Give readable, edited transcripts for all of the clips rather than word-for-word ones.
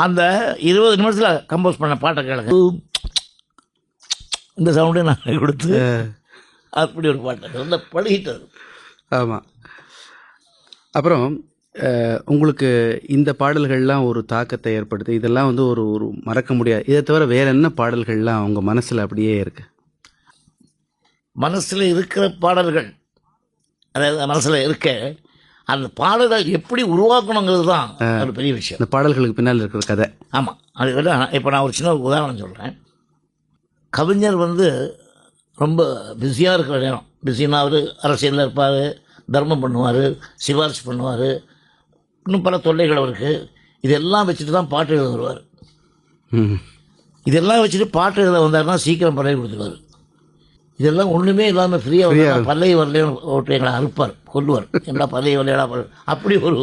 அந்த 20 நிமிஷத்தில் கம்போஸ் பண்ண பாட்டை கேளுங்க. இந்த சவுண்டே நான் கொடுத்து அப்படி ஒரு பாட்டை ரொம்ப பழகிட்டது. ஆமாம். அப்புறம் உங்களுக்கு இந்த பாடல்கள்லாம் ஒரு தாக்கத்தை ஏற்படுத்து, இதெல்லாம் வந்து ஒரு ஒரு மறக்க முடியாது. இதை தவிர வேறு என்ன பாடல்கள்லாம் உங்கள் மனசில் அப்படியே இருக்கு? மனசில் இருக்கிற பாடல்கள், அதாவது மனசில் இருக்க அந்த பாடல்கள் எப்படி உருவாக்கணுங்கிறது தான் ஒரு பெரிய விஷயம். இந்த பாடல்களுக்கு பின்னால் இருக்கிற கதை. ஆமாம். அது விட இப்போ நான் ஒரு சின்ன உதாரணம் சொல்கிறேன். கவிஞர் வந்து ரொம்ப பிஸியாக இருக்கிற நேரம், பிஸின்னா அவர் அரசியலில் இருப்பார், தர்மம் பண்ணுவார், சிபாரிசு பண்ணுவார், இன்னும் பல தொல்லைகள் அவருக்கு. இதெல்லாம் வச்சுட்டு தான் பாட்டு எழுத வருவார். இதெல்லாம் வச்சுட்டு பாட்டு எழுத வந்தார்னா சீக்கிரம் பதவி கொடுத்துருவார். இதெல்லாம் ஒன்றுமே இல்லாமல் ஃப்ரீயாக பல்லை வரலையும் ஓட்டு எங்களை அறுப்பார், கொல்லுவார். என்ன பல்லை வரலையா அப்படி ஒரு.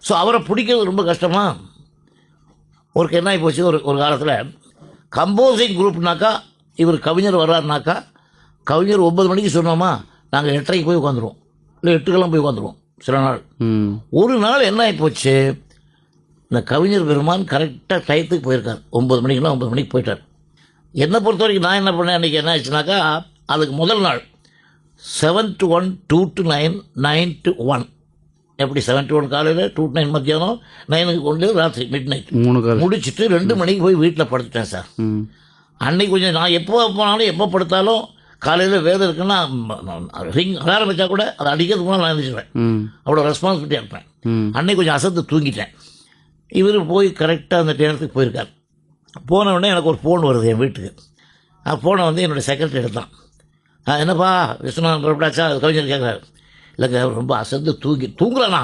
ஸோ அவரை பிடிக்கிறது ரொம்ப கஷ்டமா. ஒரு என்ன ஆகி போச்சு, ஒரு காலத்தில் கம்போசிங் குரூப்னாக்கா இவர் கவிஞர் வர்றாருனாக்கா கவிஞர் 9 மணிக்கு சொன்னோமா நாங்கள் 8:30 போய் உட்காந்துருவோம், இல்லை 8 போய் உட்காந்துருவோம். சில நாள் ஒரு நாள் என்ன ஆகி போச்சு, இந்த கவிஞர் பெருமான் கரெக்டாக டயத்துக்கு போயிருக்கார். 9 மணிக்குலாம் 9 மணிக்கு போயிட்டார். என்னை பொறுத்த வரைக்கும் நான் என்ன பண்ணேன் அன்றைக்கி என்ன ஆச்சுனாக்கா, அதுக்கு முதல் நாள் 7 to 1, 2 to 9, 9 to 1. எப்படி 7 to 1 காலையில், 2 to 9 மத்தியானம், 9க்கு கொண்டு ராத்திரி மிட் நைட் முடிச்சுட்டு 2 மணிக்கு போய் வீட்டில் படுத்துட்டேன் சார். அன்னைக்கு கொஞ்சம் நான் எப்போ போனாலும் எப்போ படுத்தாலும் காலையில் வேலை இருக்குன்னா ரிங் அலாரம் வச்சா கூட அதை அடிக்கிறதுக்கு முன்னாடி நான் எழுந்திருவேன். அவ்வளோ ரெஸ்பான்சிபிலிட்டியாக இருப்பேன். அன்னைக்கு கொஞ்சம் அசந்து தூங்கிட்டேன். இவர் போய் கரெக்டாக அந்த நேரத்துக்கு போயிருக்கார். போன உடனே எனக்கு ஒரு ஃபோன் வருது என் வீட்டுக்கு. ஃபோனை வந்து என்னுடைய செக்ரட்டரி எடுத்தான். என்னப்பா விஸ்வநாதன் புறப்பட்டாச்சா கவிஞர் கேட்குறாரு. இல்லைங்க அவர் ரொம்ப அசந்து தூங்குறானா,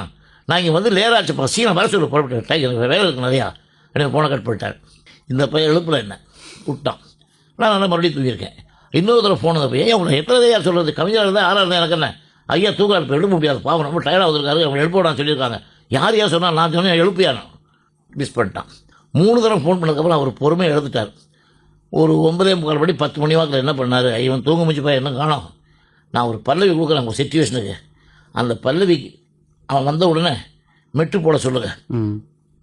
நான் இங்கே வந்து லேராச்சுப்பா, சீனை வர சொல்லி புறப்பட்டு எனக்கு வேலை இருக்கு நிறையா. எனக்கு ஃபோனை கட் பண்ணிட்டார். இந்த பையன் எழுப்பில் என்ன விட்டான். நான் நல்லா மறுபடியும் தூங்கியிருக்கேன். இன்னொரு தடவை ஃபோன் வந்து ஏன் அவனை எத்தனை யார் சொல்கிறது, கவிஞர் இருந்தால் யாராக இருந்தால் எனக்கு என்ன, ஐயா தூங்குறாரு இப்போ எழுப்ப முடியாது, பாவம் ரொம்ப டயர்டாக வந்துருக்காரு, அவனை எழுப்போடான்னு சொல்லியிருக்காங்க. யார் சொன்னால் நான் சொன்னேன் எழுப்பியானோ மிஸ் பண்ணிட்டான். 3 தடவை ஃபோன் பண்ணதுக்கப்புறம் அவர் பொறுமையாக எழுந்துட்டார். ஒரு 9:45 மணி 10 மணி வாக்கில் என்ன பண்ணார், இவன் தூங்க முடிச்சுப்பா என்ன காணோம், நான் ஒரு பல்லவி கொடுக்குறேன் உங்கள் சிச்சுவேஷனுக்கு, அந்த பல்லவிக்கு அவன் வந்த உடனே மெட்டு போட சொல்லுங்கள்,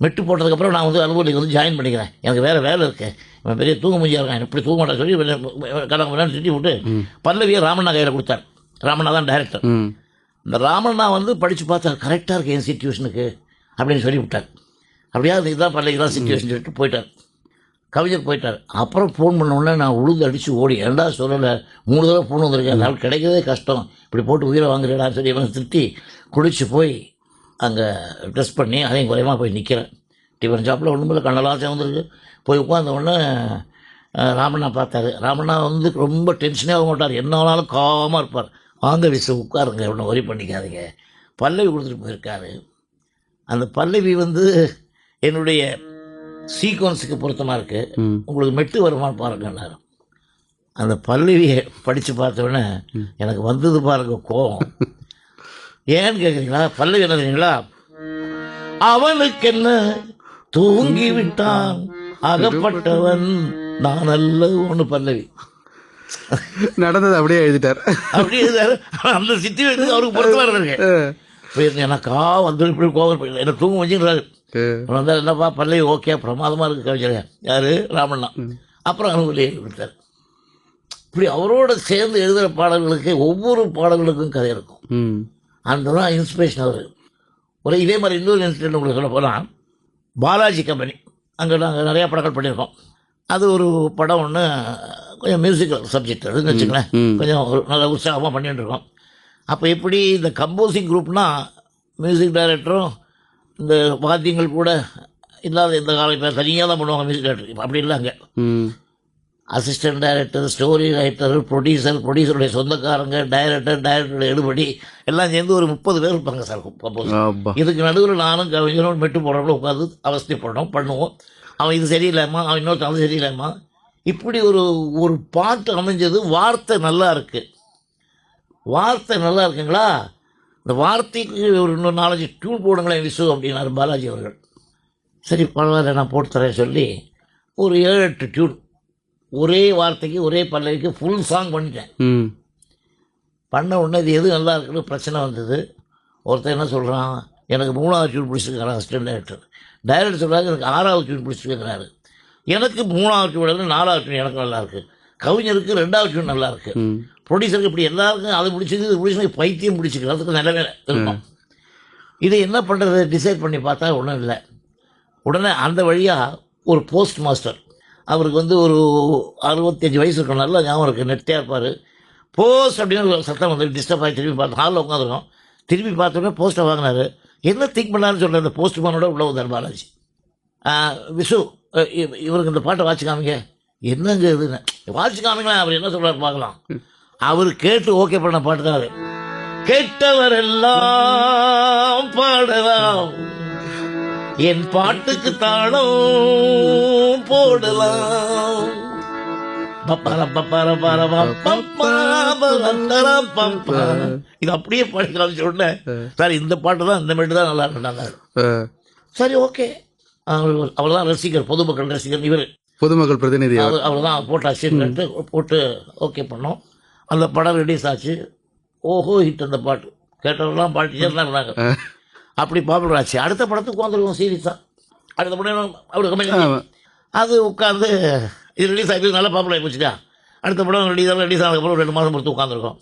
மெட்டு போட்டதுக்கப்புறம் நான் வந்து அலுவலகம் வந்து ஜாயின் பண்ணிக்கிறேன், எனக்கு வேறு வேலை இருக்குது, இவன் பெரிய தூங்க முடியா இருக்கான், எப்படி தூங்க மாட்டேன் சொல்லி கடை திட்டி விட்டு பல்லவியை ராமண்ணா கையில் கொடுத்தார். ராமண்ணா தான் டைரக்டர். இந்த ராமண்ணா வந்து படித்து பார்த்தார், கரெக்டாக இருக்குது என் சிச்சுவேஷனுக்கு அப்படின்னு சொல்லி விட்டார். அப்படியா இதுதான் பல்லவி தான் சிச்சுவேஷன் சொல்லிட்டு போயிட்டார். கவிஞர் போயிட்டார். அப்புறம் ஃபோன் பண்ண உடனே நான் உழுது அடித்து ஓடி ஏண்டா சொல்லலை, 3 தடவை ஃபோன் வந்திருக்கேன், அதனால் கிடைக்கிறதே கஷ்டம், இப்படி போட்டு உயிரை வாங்குறேடான்னு சொல்லி இவன் திட்டி குளிச்சு போய் அங்கே ட்ரெஸ் பண்ணி அதையும் குறையமாக போய் நிற்கிறேன். டிஃபன் ஷாப்பில் ஒன்றுமில்ல, கண்ணெல்லாம் சேர்ந்துருக்கு. போய் உட்காந்த உடனே ராமண்ணா பார்த்தாரு. ராமண்ணா வந்து ரொம்ப டென்ஷனே ஆக மாட்டார், என்ன ஆனாலும் காமாக இருப்பார். வாங்க விசு உட்காருங்க, ஒன்றும் ஒரி பண்ணிக்காதீங்க. பல்லவி கொடுத்துட்டு போயிருக்காரு. அந்த பல்லவி வந்து என்னுடைய சீக்வன்ஸுக்கு பொருத்தமாக இருக்குது, உங்களுக்கு மெட்டு வருமானு பாருங்கன்னாரு. அந்த பல்லவியை படித்து பார்த்தோன்னே எனக்கு வந்தது பாருங்க கோபம். ஏன்னு கேட்குறீங்களா, பல்லவி என்ன தெரியுங்களா, அவனுக்கு என்ன தூங்கி விட்டான் அகப்பட்டவன் நான் அல்ல ஒன்று பல்லவி நடந்தது அப்படியே எழுதிட்டார். அப்படியே எழுதாரு. அந்த சிச்சுவேஷன் அவருக்கு பொருத்தமாக இருந்திருக்கு. எனக்கா வந்து இப்படி கோபம் என்ன தூங்க வச்சுக்கிறாரு. வந்தால் என்னப்பா பல்லவி ஓகே பிரமாதமாக இருக்குது கவிஞர் யார் ராமண்ணா. அப்புறம் அனுமதியை கொடுத்தார். இப்படி அவரோட சேர்ந்து எழுதுகிற பாடல்களுக்கு ஒவ்வொரு பாடல்களுக்கும் கதை இருக்கும். அந்த தான் இன்ஸ்பிரேஷன் அவர். ஒரு இதே மாதிரி இன்னொரு இன்சிடென்ட் உங்களுக்கு சொல்ல போனால், பாலாஜி கம்பெனி அங்கே நாங்கள் நிறையா படங்கள் பண்ணியிருக்கோம். அது ஒரு படம் ஒன்று கொஞ்சம் மியூசிக்கல் சப்ஜெக்ட் அதுன்னு வச்சுங்களேன், கொஞ்சம் ஒரு நல்ல உற்சாகமாக பண்ணிகிட்டு இருக்கோம். அப்போ எப்படி இந்த கம்போசிங் குரூப்னால் மியூசிக் டைரக்டரும் இந்த வாத்தியங்கள் கூட இல்லாத இந்த காலம் இப்போ தனியாக தான் பண்ணுவாங்க மியூசிக் டைரக்டர். இப்போ அப்படி இல்லை, அங்கே அசிஸ்டன்ட் டைரக்டர், ஸ்டோரி ரைட்டர், ப்ரொடியூசருடைய சொந்தக்காரங்க, டைரக்டருடைய எடுபடி எல்லாம் சேர்ந்து ஒரு 30 பேர் இருப்பாங்க சார் கம்போஸ். இதுக்கு நடுவில் நானும் கவிஞரும் மெட்டு போடுறப்ப உட்காந்து அவஸ்தைப்படுறோம் பண்ணுவோம். அவன் இது சரியில்லைம்மா, அவன் இன்னொருத்த அது சரியில்லைம்மா. இப்படி ஒரு பாட்டு அமைஞ்சது. வார்த்தை நல்லா இருக்குது, வார்த்தை நல்லா இருக்குங்களா, இந்த வார்த்தைக்கு ஒரு இன்னொரு 4-5 டியூன் போடுங்களேன் விசு அப்படின்னாரு பாலாஜி அவர்கள். சரி பரவாயில்ல நான் போட்டு தரேன் சொல்லி ஒரு 7-8 டியூன் ஒரே வார்த்தைக்கு ஒரே பல்லவிக்கு ஃபுல் சாங் பண்ணிட்டேன். பண்ண உடனே இது எது நல்லா இருக்குன்னு பிரச்சனை வந்தது. ஒருத்தர் என்ன சொல்கிறான், எனக்கு 3வது டியூன் பிடிச்சிருக்காரு அசிஸ்டன்ட் டைரக்டர், டைரக்டர் சொல்கிறாரு எனக்கு 6வது டியூன் பிடிச்சிருக்கிறாரு. எனக்கு 3வது டியூன் 4வது டியூன் எனக்கு நல்லா இருக்குது, கவிஞருக்கு 2வது டியூன் நல்லா இருக்குது, ப்ரொடியூசருக்கு இப்படி எல்லாருக்கும் அது பிடிச்சிது இது பிடிச்சி பைத்தியம் பிடிச்சிக்கிறதுக்கு நிலவே இருக்கும். இதை என்ன பண்ணுறது டிசைட் பண்ணி பார்த்தா ஒன்றும் இல்லை. உடனே அந்த வழியாக ஒரு போஸ்ட் மாஸ்டர், அவருக்கு வந்து ஒரு 65 வயசு இருக்கும், நல்லா ஞாபகம் இருக்குது, நெட்டையாக இருப்பார். போஸ்ட் அப்படின்னு ஒரு சத்தம் வந்து டிஸ்டர்ப் ஆகி திரும்பி பார்த்து ஹாலில் உட்காந்துருக்கோம். திரும்பி பார்த்தோன்னே போஸ்ட்டை வாங்கினார். என்ன திங்க் பண்ணாருன்னு சொல்கிற அந்த போஸ்ட்மேனோட உள்ள வந்தார் பாலாஜி. விசு இவருக்கு இந்த பாட்டை வாட்சி காமிங்க. என்னங்க இதுன்னு வாட்சி காமிங்களா, அவர் என்ன சொல்கிறார் பார்க்கலாம். அவர் கேட்டு ஓகே பண்ண பாட்டு தான் அது. கேட்டவரெல்லாம் பாடலாம், என் பாட்டுக்கு தாளம் போடலாம். இது அப்படியே பாடிக்கலாம் சொன்னேன். சார் இந்த பாட்டு தான் இந்த மெட்டு தான் நல்லா இருந்தாங்க. சரி ஓகே, அவர் தான் ரசிகர், பொதுமக்கள் ரசிகர், இவர் பொதுமக்கள் பிரதிநிதி, அவர் தான் போட்டாச்சு போட்டு ஓகே பண்ணோம். அந்த படம் ரிலீஸ் ஆச்சு. ஓஹோ ஹிட் அந்த பாட்டு, கேட்டவரெல்லாம் பாட்டு தான் இருந்தாங்க. அப்படி பாப்புலர் ஆச்சு. அடுத்த படத்துக்கு உட்காந்துருக்கோம் சீரியஸாக. அடுத்த படம் அவருக்கு அது உட்காந்து இது ரிலீஸ் ஆகி நல்லா பாப்புலர் ஆகி போச்சுட்டா. அடுத்த படம் ரிலீஸ் ஆனதுக்கப்புறம் 2 மாதம் பொறுத்து உட்காந்துருக்கோம்.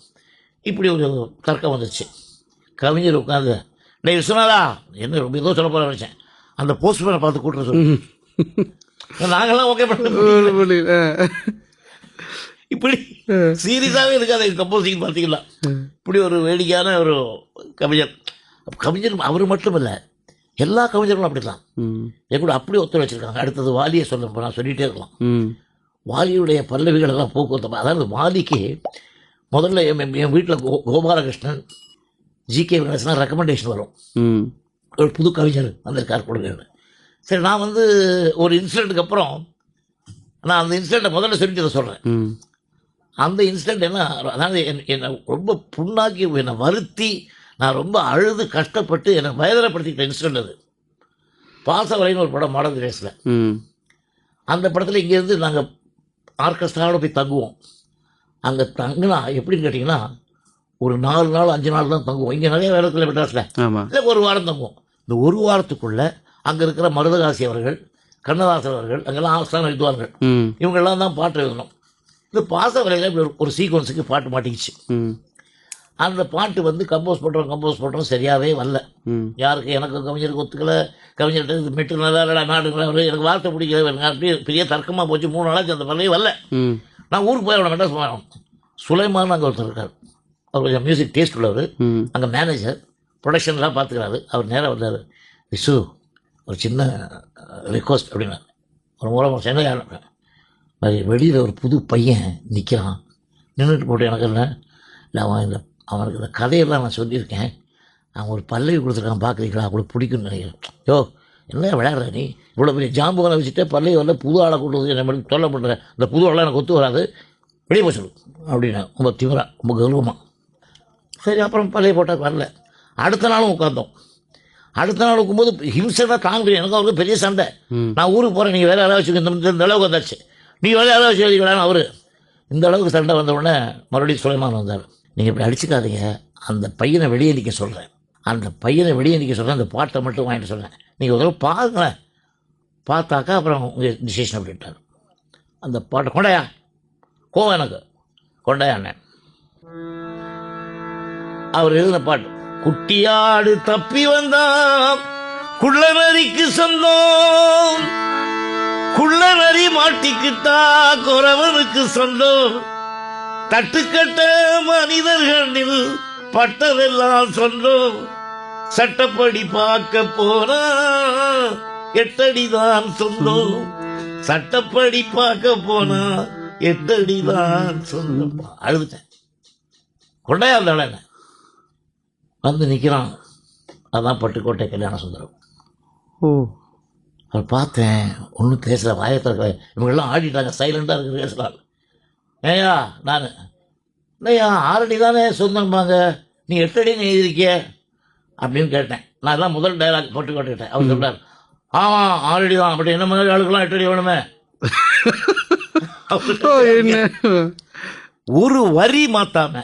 இப்படி ஒரு தர்க்கம் வந்துச்சு. கவிஞர் உட்காந்து டேய் விஸ்வநாதா என்ன ரொம்ப ஏதோ சொல்ல போகிற வச்சேன், அந்த போஸ்ட்மேனை பார்த்து கூட்டுற சொல்லு. நாங்கள்லாம் ஓகே பண்ண இப்படி சீரியஸாகவே இருக்காது கம்போசிங் பார்த்தீங்களா. இப்படி ஒரு வேடிக்கையான ஒரு கவிஞர். அவர் மட்டும் இல்லை, எல்லா கவிஞர்களும் அப்படி தான் என் கூட அப்படி ஒத்துழைச்சிருக்காங்க. அடுத்தது வாலியை சொல்ல நான் சொல்லிகிட்டே இருக்கலாம். வாலியுடைய பல்லவிகள் எல்லாம் போக்குவரத்து. அதாவது வாலிக்கு முதல்ல என் வீட்டில் கோபாலகிருஷ்ணன், ஜிகே கணேசனா ரெக்கமெண்டேஷன் வரும், ஒரு புது கவிஞர் வந்திருக்கார் கொடுங்க. சரி, நான் வந்து ஒரு இன்சிடெண்ட்டுக்கு அப்புறம் நான் அந்த இன்சிடெண்ட்டை முதல்ல சொல்லிட்டு சொல்கிறேன். அந்த இன்சிடெண்ட் என்ன, அதாவது என்னை ரொம்ப புண்ணாக்கி என்னை வருத்தி நான் ரொம்ப அழுது கஷ்டப்பட்டு என்னை வேதனைப்படுத்திக்கிட்ட இன்சிடெண்ட் அது. பாசவலைன்னு ஒரு படம் மாடல் ரேஸில். அந்த படத்தில் இங்கேருந்து நாங்கள் ஆர்கெஸ்ட்ராவோட போய் தங்குவோம். அங்கே தங்கினா எப்படின்னு கேட்டிங்கன்னா ஒரு 4 நாள் 5 நாள் தான் தங்குவோம். இங்கே நிறைய வேலை இருக்குல்ல மெட்ராஸில், இல்லை 1 வாரம் தங்குவோம். இந்த 1 வாரத்துக்குள்ளே அங்கே இருக்கிற மருதகாசி அவர்கள், கண்ணதாசன் அவர்கள், அங்கெல்லாம் ஆஸ்தான எழுதுவார்கள், இவங்கெல்லாம் தான் பாட்டு எழுதணும். இந்த பாசவலையில் இப்படி ஒரு சீக்வன்ஸுக்கு பாட்டு மாட்டிக்கிச்சு. அந்த பாட்டு வந்து கம்போஸ் பண்ணுறோம் சரியாகவே வரல. யாருக்கு, எனக்கு கவிஞருக்கு ஒத்துக்கலை. கவிஞர்கிட்ட இது மெட்டு நல்லா இல்லடா நாடுங்களா, எனக்கு வார்த்தை பிடிக்கல, அப்படியே பெரிய தர்க்கமாக போச்சு. 3 நாளாச்சு அந்த பரவாயில்ல வரல. நான் ஊருக்கு போய் அவனை மெட்ராஸ் போனோம். சுலைமான் அங்கே ஒருத்தர் இருக்கார், அவர் கொஞ்சம் மியூசிக் டேஸ்ட் உள்ளவர், அங்கே மேனேஜர், ப்ரொடக்ஷன்லாம் பார்த்துக்கிறாரு. அவர் நேராக வந்தார், விசு ஒரு சின்ன ரிக்வஸ்ட் அப்படின்னா. ஒரு மூலம் சென்னை வெளியில் ஒரு புது பையன் நிற்கிறான், நின்றுட்டு போட்டு எனக்கு என்ன இல்லை, அவனுக்கு இந்த கதையெல்லாம் நான் சொல்லியிருக்கேன், அவன் ஒரு பல்லவி கொடுத்துருக்கான் பார்க்குறீங்களா, அவங்களுக்கு பிடிக்குன்னு நினைக்கிறேன். யோ என்ன விளையாடுற நீ, இவ்வளோ பெரிய ஜாம்புகளை வச்சுட்டு பல்லவி வரல, புது ஆளை கொண்டு வந்து என்ன மாதிரி தொல்லை பண்ணுறேன், இந்த புது ஆளெலாம் எனக்கு ஒத்து வராது, வெளியே போய் சொல்லு அப்படின்னா ரொம்ப திவரா ரொம்ப கௌரவமாக. சரி, அப்புறம் பல்லவி போட்டால் வரல. அடுத்த நாளும் உட்காந்தோம். அடுத்த நாள் இருக்கும்போது ஹிம்சை தான் தாங்க முடியும். எனக்கு அவருக்கு பெரிய சண்டை. நான் ஊருக்கு போகிறேன், நீங்கள் வேறு யாராவது வச்சுக்க, இந்த அளவுக்கு வந்தாச்சு, நீ வேறு யாராவது வச்சு எழுதிக்கலான்னு அவர். இந்த அளவுக்கு சண்டை வந்த உடனே மறுபடியும் சுலைமான் வந்தார். நீங்கள் இப்படி அடிச்சுக்காதீங்க, அந்த பையனை வெளியே நிற்க சொல்கிறேன், அந்த பையனை வெளியே நிற்க சொல்கிறேன், அந்த பாட்டை மட்டும் வாங்கிட்டு சொல்கிறேன், நீங்கள் ஒரு தடவை பாருங்களேன், பார்த்தாக்கா அப்புறம் உங்கள் டிசிஷன் அப்படின்ட்டார். அந்த பாட்டை கொண்டாயா, கோவம் எனக்கு கொண்டாயா அண்ணன். அவர் எழுதின பாட்டு, குட்டியாடு தப்பி வந்தான் குள்ளநரிக்கு சொந்தம், குள்ளநரி மாட்டிக்கிட்டா குறவனுக்கு சொந்தம், தட்டுக்கட்ட மனிதர்களில் பட்டதெல்லாம் சொந்தம், சட்டப்படி பார்க்க போனா 8 அடிதான் சொந்தம், சட்டப்படி பார்க்க போனா 8 அடிதான் சொந்தம். அழுதுட்டேன். கொண்டாயா இருந்தால வந்து நிற்கிறான். அதான் பட்டுக்கோட்டை கல்யாண சுந்தரம். அவர் பார்த்தேன், ஒன்றும் பேசல, வாயத்திறக்கல. இவங்கெல்லாம் ஆடிட்டாங்க, சைலண்டாக இருக்குது, பேசலாம். ஏயா நான் இல்லையா 6 அடி தானே சொந்தம்பாங்க, நீ 8 அடின்னு எழுதியிருக்கிய அப்படின்னு கேட்டேன். நான் எல்லாம் முதல் டைலாக் போட்டுக்கிட்டேன். அவர் சொல்கிறார், ஆமாம் 6 அடி தான், அப்படி என்ன மாதிரி ஆளுக்கெல்லாம் 8 அடி வேணுமே. ஒரு வரி மாற்றாம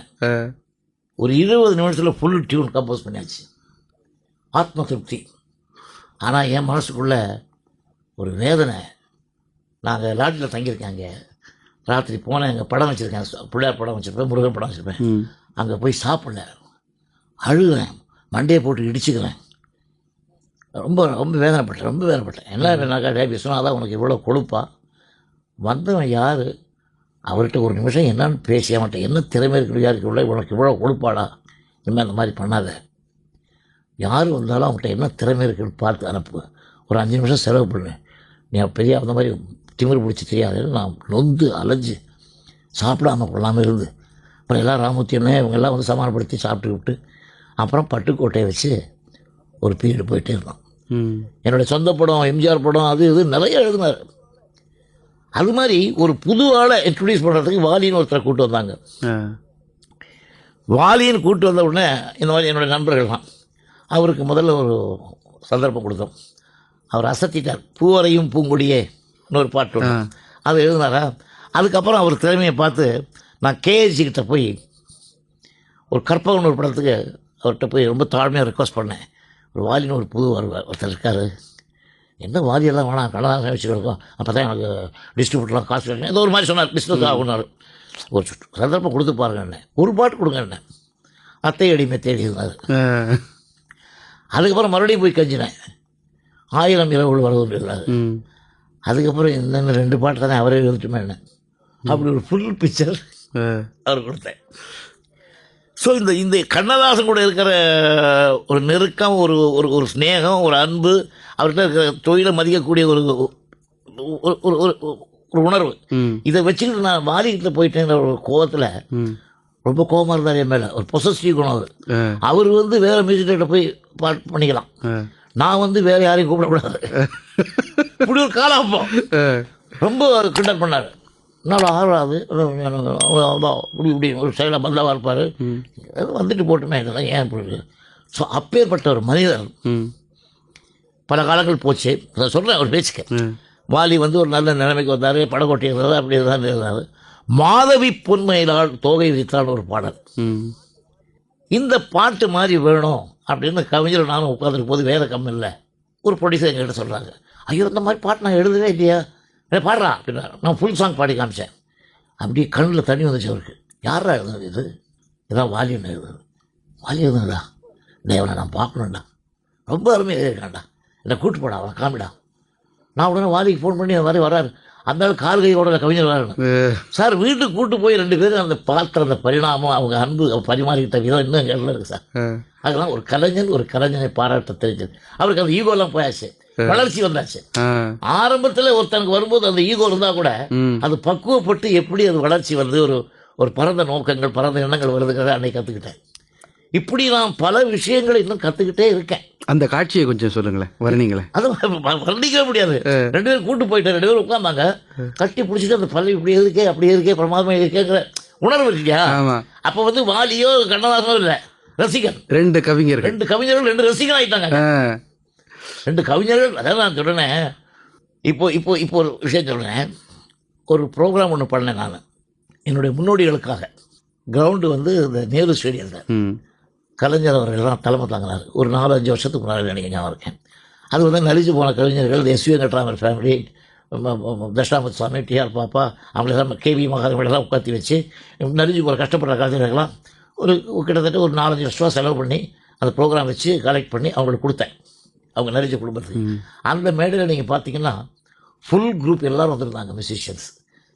ஒரு 20 நிமிஷத்தில் ஃபுல் டியூன் கம்போஸ் பண்ணியாச்சு. ஆத்ம திருப்தி. ஆனால் என் மனசுக்குள்ளே ஒரு வேதனை. நாங்கள் லாட்ஜில் தங்கியிருக்காங்க. ராத்திரி போனேன், எங்கள் படம் வச்சுருக்கேன், பிள்ளையார் படம் வச்சுருப்பேன், முருகன் படம் வச்சுருப்பேன். அங்கே போய் சாப்பிடல, அழுகிறேன், மண்டையை போட்டு இடிச்சுக்கிறேன். ரொம்ப ரொம்ப வேதனைப்பட்டேன். என்ன வேணாக்கா விஸ்வநாதா உனக்கு இவ்வளோ கொழுப்பா? வந்தவன் யார்? அவர்கிட்ட ஒரு நிமிஷம் என்னன்னு பேசி அவன்கிட்ட என்ன திறமை இருக்கிற யாருக்கு உள்ள உனக்கு இவ்வளோ கொழுப்பாடா, இனிமேல் அந்த மாதிரி பண்ணாத. யார் வந்தாலும் அவங்ககிட்ட என்ன திறமை இருக்குன்னு பார்த்து அனுப்பு. ஒரு 5 நிமிஷம் செலவு பண்ணு. நீ பெரிய அந்த மாதிரி திமிர் பிடிச்சி தெரியாது. நான் நொந்து அலைஞ்சு சாப்பிடாம கொள்ளாமல் இருந்து அப்புறம் எல்லாம் ராமூர்த்தியமே இவங்கெல்லாம் வந்து சமாளப்படுத்தி சாப்பிட்டு விட்டு அப்புறம் பட்டுக்கோட்டையை வச்சு ஒரு பீரியடு போயிட்டே இருந்தோம். என்னுடைய சொந்த படம், எம்ஜிஆர் படம், அது இது நிறைய எழுதினார். அது மாதிரி ஒரு புது ஆளை இன்ட்ரடியூஸ் பண்ணுறதுக்கு வாலின்னு ஒருத்தரை கூப்பிட்டு வந்தாங்க. வாலின்னு கூப்பிட்டு வந்த உடனே இந்த மாதிரி என்னுடைய நண்பர்கள் தான். அவருக்கு முதல்ல ஒரு சந்தர்ப்பம் கொடுத்தோம். அவர் அசத்திட்டார். பூவரையும் பூங்கொடியே இன்னொரு பாட்டு ஒன்று அது எழுதினாரா. அதுக்கப்புறம் அவர் திறமையை பார்த்து நான் கேஎஸ்சி கிட்ட போய் ஒரு கற்பகன் ஒரு படத்துக்கு அவர்கிட்ட போய் ரொம்ப தாழ்மையாக ரெக்வஸ்ட் பண்ணேன். ஒரு வாலின்னு ஒரு புது ஒருத்தர் இருக்கார், என்ன வாலியெல்லாம் வேணாம், கண்ணதாசன் வச்சுருக்கோம், அப்போ தான் எனக்கு டிஸ்ட்ரிபியூட்டர்லாம் காசு கிடைக்கும், ஏதோ ஒரு மாதிரி சொன்னார், பிஸ்னஸ் ஆகுனார். ஒரு சந்தர்ப்பம் கொடுத்து பாருங்க என்ன, ஒரு பாட்டு கொடுங்க என்ன. அத்தை அடிமை தேடி இருந்தார். அதுக்கப்புறம் மறுபடியும் போய் கஞ்சினேன், 1000 இரவுகள் வரது இருந்தார். அதுக்கப்புறம் என்னென்ன 2 பாட்டு தானே அவரே எழுதிட்டுமே என்ன, அப்படி ஒரு ஃபுல் பிக்சர் அவர் கொடுத்தேன். ஸோ இந்த கண்ணதாசன் கூட இருக்கிற ஒரு நெருக்கம், ஒரு ஒரு ஒரு ஸ்நேகம், ஒரு அன்பு, அவர்கிட்ட இருக்கிற தொழிலை மதிக்கக்கூடிய ஒரு ஒரு ஒரு உணர்வு, இதை வச்சுக்கிட்டு நான் வாலிக்கிட்ட போயிட்டேங்கிற ஒரு கோவத்தில் ரொம்ப கோபமாக இருந்தார் என் மேலே. ஒரு பொசசிவ் குணம் அவர். அவர் வந்து வேறு மியூசிக் டைரக்டர் போய் பாட்டு பண்ணிக்கலாம், நான் வந்து வேறு யாரையும் கூப்பிடக்கூடாது. இப்படி ஒரு காலம் அப்போ ரொம்ப கிண்டல் பண்ணார். என்னால் ஆறாது இப்படி இப்படி ஒரு சைடாக பந்தவாக இருப்பார், வந்துட்டு போட்டுமே இதெல்லாம் ஏன் இப்படி. ஸோ அப்பேற்பட்ட ஒரு மனிதர் பல காலங்கள் போச்சு. அதை சொல்கிறேன் ஒரு பேச்சுக்க. வாலி வந்து ஒரு நல்ல நிலைமைக்கு வந்தார், படகோட்டை இருந்தார், அப்படி தான் இருந்தார். மாதவி பொன்மையிலால் தோகை விரித்தால் ஒரு பாடல், இந்த பாட்டு மாதிரி வேணும் அப்படின்னு கவிஞர் நானும் உட்காந்துருக்கும் போது வேறு கம்மில்லை ஒரு ப்ரொடியூசர் எங்கள்கிட்ட சொல்கிறாங்க, ஐயோ இந்த மாதிரி பாட்டு நான் எழுதவே இல்லையா, பாடுறா அப்படின்னா. நான் ஃபுல் சாங் பாடி காமிச்சேன். அப்படியே கண்ணில் தண்ணி வந்துச்சு அவருக்கு. யாரா எழுதுனது இது? இதான் வாலி என்ன எழுதுனது? வாலி எழுதுனதா? அவனை நான் பார்க்கணும்டா, ரொம்ப அருமையாக எழுதியிருக்கான்டா, என்னை கூப்பிட்டு போடா, அவனை காமிடா. நான் உடனே வாலிக்கு ஃபோன் பண்ணி அந்த மாதிரி வராரு. அந்த ஆள் கால் கையோட கவிஞர் வராரு. சார் வீட்டுக்கு கூப்பிட்டு போய் 2 பேரும் அந்த பார்த்த அந்த பரிணாமம், அவங்க அன்பு பரிமாறிக்கிட்ட விதம் இன்னும் எங்கள் இடத்துல இருக்குது சார். அதெல்லாம் ஒரு கலைஞனை பாராட்ட தெரிஞ்சது. அவருக்கு அந்த ஈகோலாம் போயாச்சு, வளர்ச்சி வந்தாச்சு. ஆரம்பத்தில் ஒருத்தனுக்கு வரும்போது அந்த ஈகோ இருந்தால் கூட அது பக்குவப்பட்டு எப்படி அது வளர்ச்சி வந்து ஒரு பரந்த நோக்கங்கள், பரந்த எண்ணங்கள் வருதுங்கிறத அன்னைக்கு கற்றுக்கிட்டேன். இப்படி நான் பல விஷயங்களை இன்னும் கற்றுக்கிட்டே இருக்கேன். அந்த காட்சியை கொஞ்சம் சொல்லுங்களேன், வர்ணிங்களேன். அது வர்ணிக்கவே முடியாது. 2 பேரும் கூட்டு போயிட்டு 2 பேரும் உட்காந்தாங்க, கட்டி பிடிச்சிட்டு அந்த பள்ளி இப்படி இருக்கே அப்படியே இருக்கே பிரமாதமாக இருக்கேங்கிற உணர்வு இருக்கியா. அப்போ வந்து வாலியோ கண்ணதாசனோ இல்லை, ரசிகன். 2 கவிஞர்கள் 2 ரசிகன் ஆகிட்டாங்க. 2 கவிஞர்கள். அதாவது நான் சொல்கிறேன், இப்போ ஒரு விஷயம் சொல்கிறேன். ஒரு ப்ரோக்ராம் ஒன்று பண்ணேன் நான் என்னுடைய முன்னோடிகளுக்காக. கிரவுண்டு வந்து இந்த நேரு ஸ்டேடியத்தில் கலைஞர் அவர்கள்லாம் தலைமை தாங்கினார். ஒரு 4-5 வருஷத்துக்கு முன்னாடி நினைக்க ஞாபகம் இருக்கேன். அது வந்து நலிஞ்சு போன கவிஞர்கள், எஸ்வி வெங்கட்ராமன் ஃபேமிலி, தட்சிணாமூர்த்தி சுவாமி, டிஆர் பாப்பா, அவங்களெல்லாம் கேவி மகாதேவெல்லாம் உட்காந்து வச்சு நலிஞ்சு போகிற கஷ்டப்படுற கலைஞர்கள்லாம் ஒரு கிட்டத்தட்ட ஒரு 4-5 லட்ச ரூபா செலவு பண்ணி அந்த ப்ரோக்ராம் வச்சு கலெக்ட் பண்ணி அவங்களுக்கு கொடுத்தேன், அவங்க நலிஞ்ச குடும்பத்துக்கு. அந்த மேடையில் நீங்கள் பார்த்தீங்கன்னா ஃபுல் குரூப் எல்லோரும் வந்திருந்தாங்க, மியூசிஷியன்ஸ்,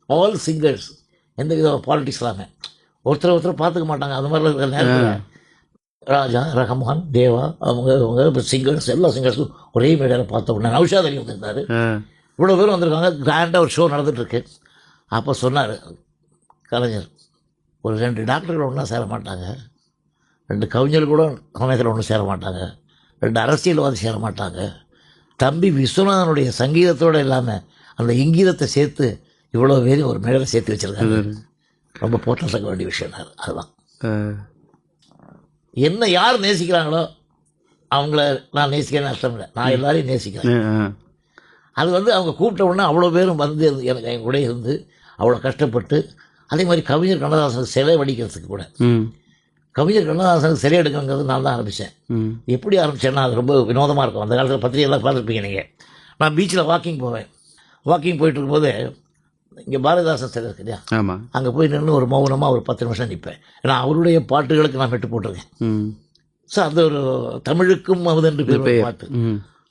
ஆல் சிங்கர்ஸ், எந்த வித பாலிட்டிக்ஸ் இல்லாமல். ஒருத்தர் பார்த்துக்க மாட்டாங்க. அந்த மாதிரிலாம் இருக்கிற நேரத்தில் ராஜா, ரஹமான், தேவா, அவங்க சிங்கர்ஸ், எல்லா சிங்கர்ஸும் ஒரே மேடையில் பார்த்த உடனே நௌஷாத் அலி வந்திருந்தார். இவ்வளோ பேரும் வந்திருக்காங்க, கிராண்டாக ஒரு ஷோ நடந்துகிட்ருக்கு. அப்போ சொன்னார் கலைஞர், ஒரு 2 டாக்டர்கள் ஒன்றா சேர மாட்டாங்க, 2 கவிஞர்கள் கூட சமயத்தில் ஒன்றும் சேர மாட்டாங்க, 2 அரசியல்வாதி சேர மாட்டாங்க. தம்பி விஸ்வநாதனுடைய சங்கீதத்தோடு இல்லாமல் அந்த இங்கீதத்தை சேர்த்து இவ்வளோ பேரும் ஒரு மேடையில் சேர்த்து வச்சுருக்காங்க. ரொம்ப போற்றத்தக்க வேண்டிய விஷயம். அதுதான் என்ன யார் நேசிக்கிறாங்களோ அவங்கள நான் நேசிக்கிறேன்னு அர்த்தம் இல்லை, நான் எல்லாரையும் நேசிக்கிறேன். அது வந்து அவங்க கூப்பிட்ட உடனே அவ்வளோ பேரும் வந்து எனக்கு என் கூட இருந்து அவ்வளோ கஷ்டப்பட்டு, அதே மாதிரி கவிஞர் கண்ணதாசன் சிலை வடிக்கிறதுக்கு கூட கவிஞர் கண்ணதாசனுக்கு சிலை எடுக்கணுங்கிறது நான் தான் ஆரம்பித்தேன். எப்படி ஆரம்பித்தேன்னா அது ரொம்ப வினோதமாக இருக்கும். அந்த காலத்தில் பத்திரிகைலாம் பார்த்துருப்பீங்க நீங்கள். நான் பீச்சில் வாக்கிங் போவேன். வாக்கிங் போயிட்டு இருக்கும்போது இங்கே பாரதிதாசன் சிலை இருக்கு இல்லையா, ஆமாம், அங்கே போய் நின்று ஒரு மௌனமாக ஒரு 10 நிமிஷம் நிற்பேன். ஏன்னா அவருடைய பாட்டுகளுக்கு நான் மெட்டு போட்டிருக்கேன். ஸோ அது ஒரு தமிழுக்கும் அமுதென்று பேர் ஒரு பாட்டு.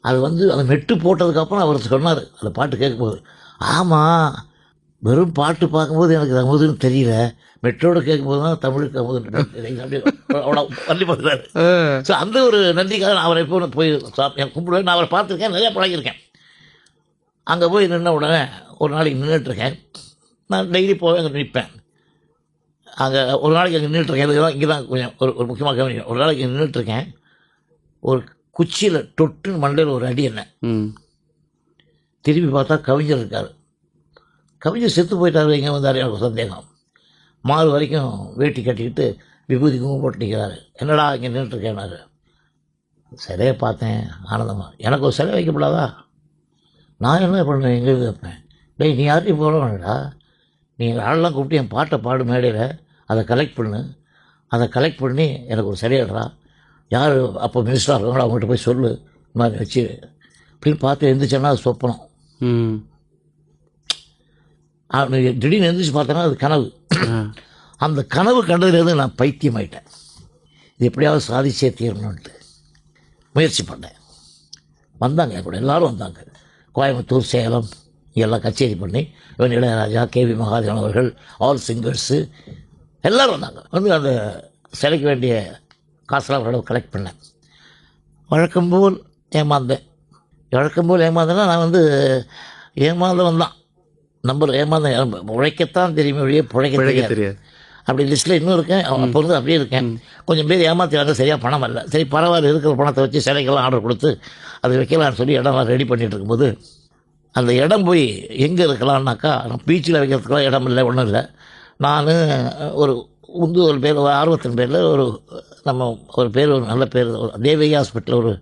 அது வந்து அந்த மெட்டு போட்டதுக்கப்புறம் அவர் சொன்னார் அந்த பாட்டு கேட்கும்போது, ஆமாம் வெறும் பாட்டு பார்க்கும்போது எனக்கு அமுதுன்னு தெரியல, மெட்டோடு கேட்கும்போது தான் தமிழுக்கு அமுதுன்னு அப்படி அவ்வளோ பண்ணி பார்க்குறாரு. ஸோ அந்த ஒரு நன்றிக்காக நான் அவரை எப்போ போய் கும்பிடுவேன். நான் அவரை பார்த்துருக்கேன், நிறையா பழகியிருக்கேன். அங்கே போய் நின்ன உடனே ஒரு நாளைக்கு நின்றுட்டுருக்கேன். நான் டெய்லி போவேன், அங்கே நிற்பேன். அங்கே ஒரு நாளைக்கு அங்கே நின்றுட்டுருக்கேன். இதுதான் இங்கே தான் கொஞ்சம் ஒரு முக்கியமாக கவனிக்கணும். ஒரு நாளைக்கு நின்றுட்டுருக்கேன், ஒரு குச்சியில் தொட்டு மண்டையில் ஒரு அடி என்ன. திரும்பி பார்த்தா கவிஞர் இருக்கார். கவிஞர் செத்து போயிட்டார், எங்கே வந்தார் எனக்கு சந்தேகம். மாறு வரைக்கும் வேட்டி கட்டிக்கிட்டு விபூதி குங்குமம் போட்டு நிற்கிறாரு. என்னடா இங்கே நின்றுட்டுருக்கேன்னாரு. சிலையை பார்த்தேன் ஆனந்தமாக. எனக்கு ஒரு சிலை வைக்கப்படாதா? நான் என்ன பண்ணுவேன், எங்கே வைப்பேன்? டேய் நீ யார்ட்டையும் போட வேண்டா, நீங்கள் ஆளெலாம் கூப்பிட்டு என் பாட்டை பாடு மேடையில், அதை கலெக்ட் பண்ணு, அதை கலெக்ட் பண்ணி எனக்கு ஒரு சிலையிடுறா, யார் அப்போ மினிஸ்டராக இருக்காங்களோ அவங்கள்ட்ட போய் சொல்லு, இந்த மாதிரி வச்சு அப்படின்னு பார்த்து எழுந்திரிச்சேன்னா அது சொப்பனம். திடீர்னு எழுந்திரிச்சு பார்த்தேன்னா அது கனவு. அந்த கனவு கண்டதுலேருந்து நான் பைத்தியமாயிட்டேன். இது எப்படியாவது சாதிச்சே தீரணுன்ட்டு முயற்சி பண்ணேன். வந்தாங்க கூட எல்லோரும் வந்தாங்க. கோயம்புத்தூர், சேலம் இங்கெல்லாம் கச்சேரி பண்ணி இவன் இளையராஜா, கேவி மகாதேவன் அவர்கள், ஆல் சிங்கர்ஸு எல்லோரும் வந்தாங்க. வந்து அந்த சிலைக்கு வேண்டிய காசெல்லாம் ஓரளவு கலெக்ட் பண்ணேன். வழக்கம்போல் ஏமாந்தேன். வழக்கம்போல் ஏமாந்தேன்னா நான் வந்து ஏமாந்தவன் தான். நம்பர் ஏமாந்தேன். உழைக்கத்தான் தெரியுமே ஒழிய பிழைக்க தெரியாது. அப்படி லிஸ்ட்டில் இன்னும் இருக்கேன். அப்போ வந்து அப்படியே இருக்கேன். கொஞ்சம் பேர் ஏமாற்றினாங்க, சரியாக பணம் இல்லை. சரி பரவாயில்ல, இருக்கிற பணத்தை வச்சு சிலைக்கெல்லாம் ஆர்டர் கொடுத்து அதை வைக்கலான்னு சொல்லி இடம்லாம் ரெடி பண்ணிகிட்டு இருக்கும்போது அந்த இடம் போய் எங்கே இருக்கலாம்னாக்கா, பீச்சில் வைக்கிறதுக்கெல்லாம் இடம் இல்லை, ஒன்றும் இல்லை. நான் ஒரு பேர், ஒரு ஆர்வத்தின் பேரில் ஒரு நம்ம ஒரு பேர், ஒரு நல்ல பேர், ஒரு தேவகி ஹாஸ்பிட்டலில் ஒரு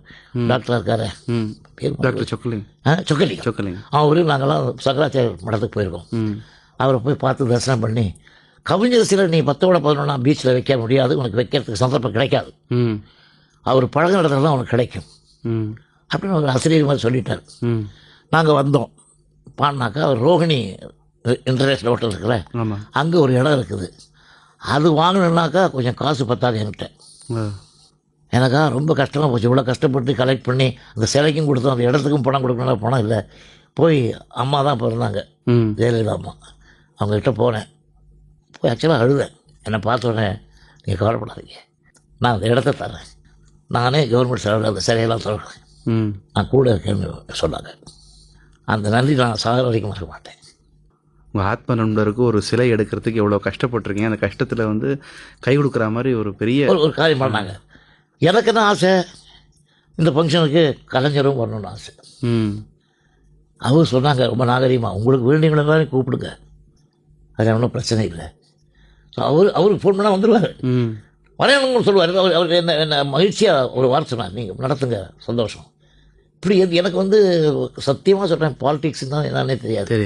டாக்டராக இருக்கார், பேர் டாக்டர் சொக்கலிங். அவரு நாங்கள்லாம் சங்கராச்சாரிய மடத்துக்கு போயிருக்கோம். அவரை போய் பார்த்து தரிசனம் பண்ணி, கவிஞர் சிலர் நீ 10ஓட 11 பீச்சில் வைக்க முடியாது, உனக்கு வைக்கிறதுக்கு சந்தர்ப்பம் கிடைக்காது, அவர் பழக இடத்துல தான் உனக்கு கிடைக்கும் அப்படின்னு ஒரு ஆசிரியர் மாதிரி சொல்லிட்டார். நாங்கள் வந்தோம். பாடினாக்கா அவர் ரோஹிணி இன்டர்நேஷ்னல் ஹோட்டல் இருக்குல்ல, அங்கே ஒரு இடம் இருக்குது. அது வாங்கணுன்னாக்கா கொஞ்சம் காசு பத்தாது என்கிட்ட. எனக்கா ரொம்ப கஷ்டமாக போச்சு. இவ்வளோ கஷ்டப்பட்டு கலெக்ட் பண்ணி அந்த சிலைக்கும் கொடுத்தோம், அந்த இடத்துக்கும் பணம் கொடுக்கணும், பணம் இல்லை. போய் அம்மா தான் பிறந்தாங்க, ஜெயலலிதா அம்மா. அவங்ககிட்ட போனேன். போய் ஆக்சுவலாக அழுதேன். என்னை பார்த்தோன்னே, நீங்கள் கவலைப்படாதீங்க, நான் அந்த இடத்த தரேன், நானே கவர்மெண்ட் செலவில் அந்த சிலையெல்லாம் சொல்கிறேன், நான் கூட இருக்கேன்னு சொன்னாங்க. அந்த நன்றி நான் சாகர வரைக்கும் மறக்க மாட்டேன். உங்கள் ஆத்ம நண்பருக்கு ஒரு சிலை எடுக்கிறதுக்கு எவ்வளோ கஷ்டப்பட்டிருக்கீங்க. அந்த கஷ்டத்தில் வந்து கை கொடுக்குற மாதிரி ஒரு பெரிய ஒரு காரியம் பண்ணாங்க. எனக்கு என்ன ஆசை, இந்த ஃபங்க்ஷனுக்கு கலைஞரும் வரணும்னு ஆசை. அவர் சொன்னாங்க ரொம்ப நாகரீகமாக, உங்களுக்கு வேண்டியவங்களை மாதிரி கூப்பிடுங்க, அது ஒன்றும் பிரச்சனை இல்லை. ஸோ அவருக்கு ஃபோன் பண்ணால் வந்துடுவார், வரையணும்னு சொல்லுவார். அவருக்கு என்ன மகிழ்ச்சியாக ஒரு வார்த்தை சொன்னார், நீங்கள் நடத்துங்க, சந்தோஷம். இப்படி எனக்கு வந்து சத்தியமாக சொல்கிறேன், பாலிடிக்ஸ் தான் என்னன்னே தெரியாது.